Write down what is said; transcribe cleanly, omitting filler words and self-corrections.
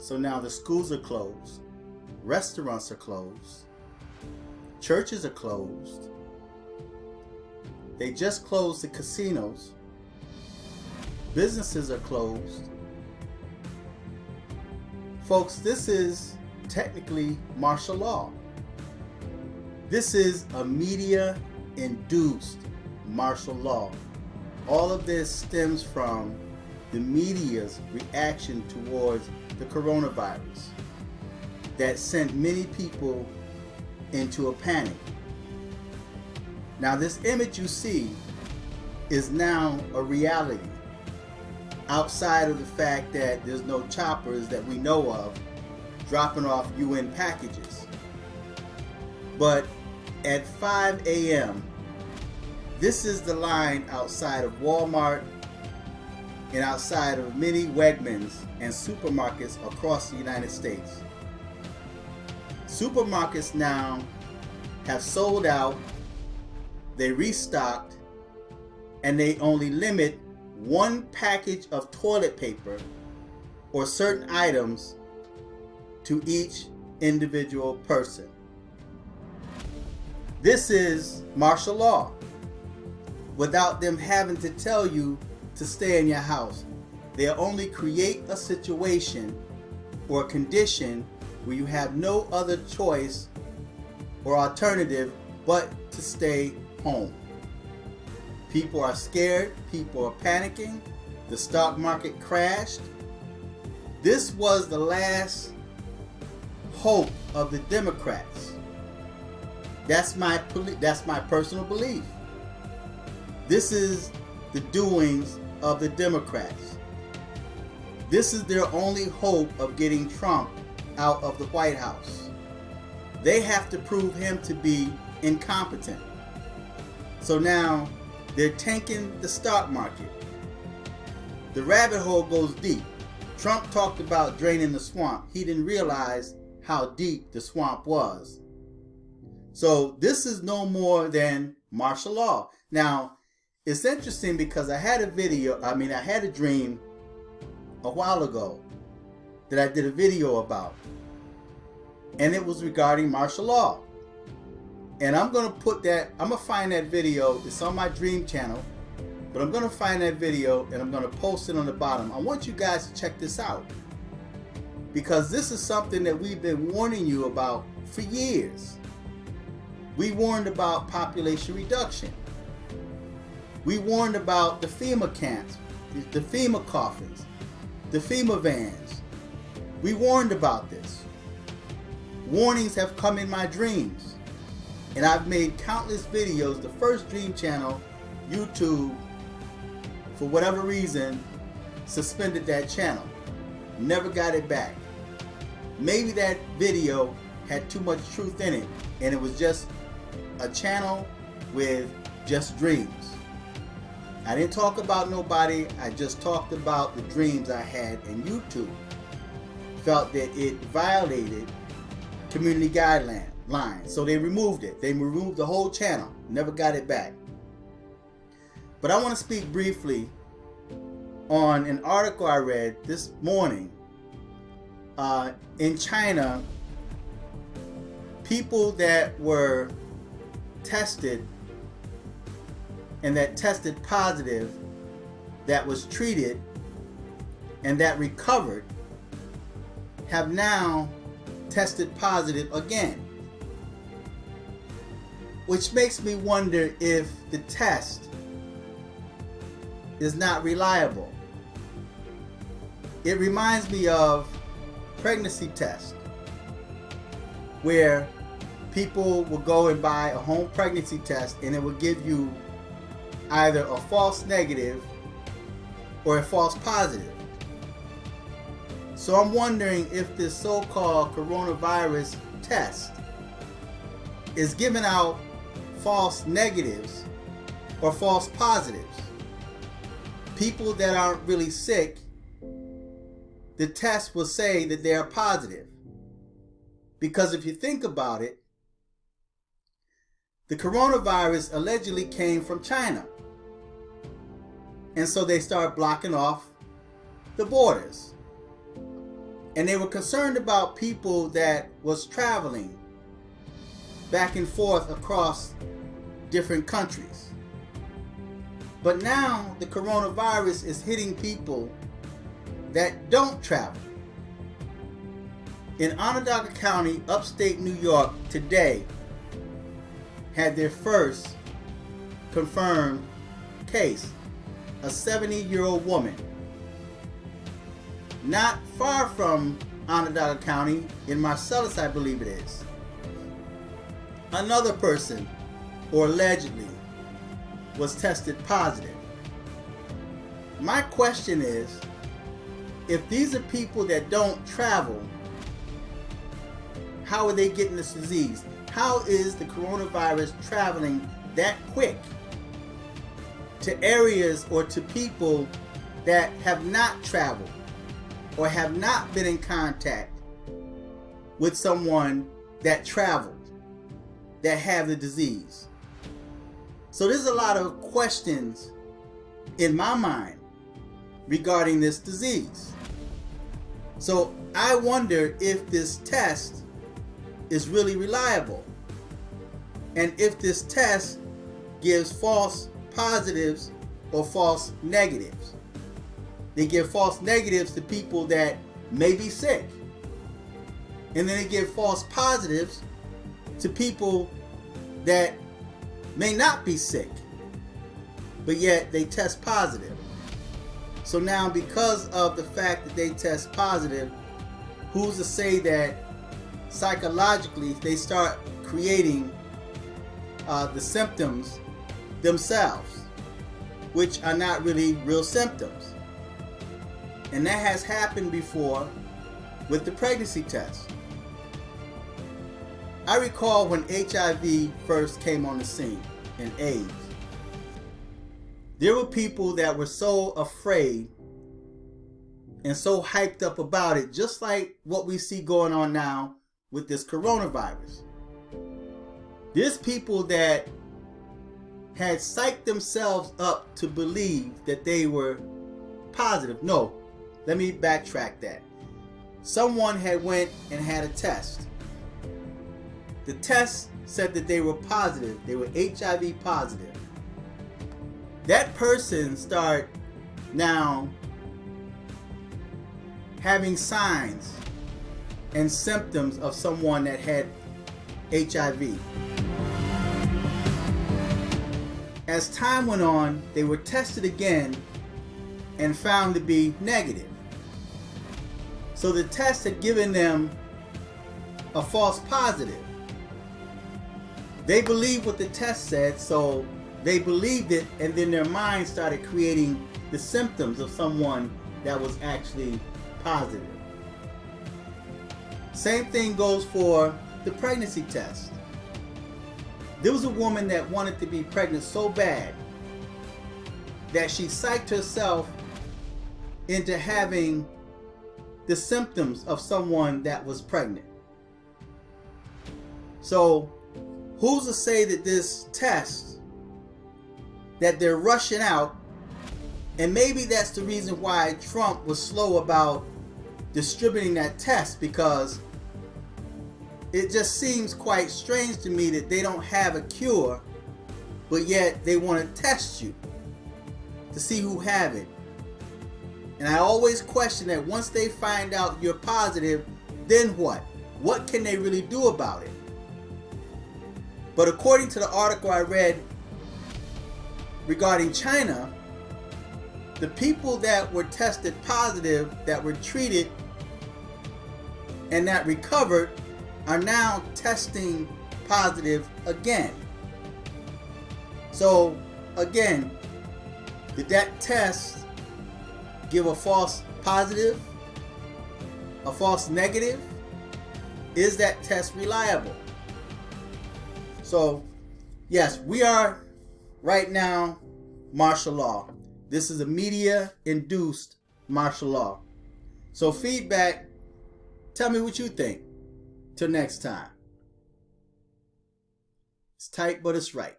So now the schools are closed, restaurants are closed, churches are closed. They just closed the casinos. Businesses are closed. Folks, this is technically martial law. This is a media-induced martial law. All of this stems from the media's reaction towards the coronavirus that sent many people into a panic. Now, this image you see is now a reality, outside of the fact that there's no choppers that we know of dropping off UN packages. But at 5 a.m., this is the line outside of Walmart and outside of many Wegmans and supermarkets across the United States. Supermarkets now have sold out, they restocked, and they only limit one package of toilet paper or certain items to each individual person. This is martial law without them having to tell you to stay in your house. They'll only create a situation or a condition where you have no other choice or alternative but to stay home. People are scared, people are panicking, the stock market crashed. This was the last hope of the Democrats. That's my personal belief. This is the doings of the Democrats. This is their only hope of getting Trump out of the White House. They have to prove him to be incompetent. So now they're tanking the stock market. The rabbit hole goes deep. Trump talked about draining the swamp. He didn't realize how deep the swamp was. So this is no more than martial law. Now, it's interesting because I had a dream a while ago that I did a video about. And it was regarding martial law. And I'm going to find that video. It's on my dream channel. But I'm going to find that video and I'm going to post it on the bottom. I want you guys to check this out, because this is something that we've been warning you about for years. We warned about population reduction. We warned about the FEMA camps, the FEMA coffins, the FEMA vans. We warned about this. Warnings have come in my dreams. And I've made countless videos. The first dream channel, YouTube, for whatever reason, suspended that channel. Never got it back. Maybe that video had too much truth in it, and it was just a channel with just dreams. I didn't talk about nobody. I just talked about the dreams I had, and YouTube felt that it violated community guidelines. So they removed it. They removed the whole channel. Never got it back. But I want to speak briefly on an article I read this morning. In China, people that were tested and that tested positive, that was treated and that recovered, have now tested positive again. Which makes me wonder if the test is not reliable. It reminds me of pregnancy tests, where people will go and buy a home pregnancy test and it will give you either a false negative or a false positive. So I'm wondering if this so-called coronavirus test is giving out false negatives or false positives. People that aren't really sick, the test will say that they are positive. Because if you think about it, the coronavirus allegedly came from China. And so they start blocking off the borders. And they were concerned about people that was traveling back and forth across different countries. But now the coronavirus is hitting people that don't travel. In Onondaga County, upstate New York, today had their first confirmed case, a 70-year-old woman. Not far from Onondaga County, in Marcellus, I believe it is. Another person, or allegedly, was tested positive. My question is, if these are people that don't travel, how are they getting this disease? How is the coronavirus traveling that quick to areas or to people that have not traveled or have not been in contact with someone that traveled, that have the disease? So there's a lot of questions in my mind regarding this disease. So I wonder if this test is really reliable, and if this test gives false positives or false negatives. They give false negatives to people that may be sick, and then they give false positives to people that may not be sick, but yet they test positive. So now, because of the fact that they test positive, who's to say that psychologically they start creating the symptoms themselves, which are not really real symptoms? And that has happened before with the pregnancy test. I recall when HIV first came on the scene, and AIDS. There were people that were so afraid and so hyped up about it, just like what we see going on now with this coronavirus. There's people that had psyched themselves up to believe that they were positive. No, let me backtrack that. Someone had went and had a test. The test said that they were positive. They were HIV positive. That person started now having signs and symptoms of someone that had HIV. As time went on, they were tested again and found to be negative. So the test had given them a false positive. They believed what the test said, so they believed it, and then their mind started creating the symptoms of someone that was actually positive. Same thing goes for the pregnancy test. There was a woman that wanted to be pregnant so bad that she psyched herself into having the symptoms of someone that was pregnant. So who's to say that this test that they're rushing out, and maybe that's the reason why Trump was slow about distributing that test, because it just seems quite strange to me that they don't have a cure, but yet they want to test you to see who have it. And I always question that once they find out you're positive, then what? What can they really do about it? But according to the article I read regarding China, the people that were tested positive, that were treated and that recovered, are now testing positive again. So again, did that test give a false positive, a false negative? Is that test reliable? So yes, we are right now martial law. This is a media-induced martial law. So feedback, tell me what you think. Till next time. It's tight, but it's right.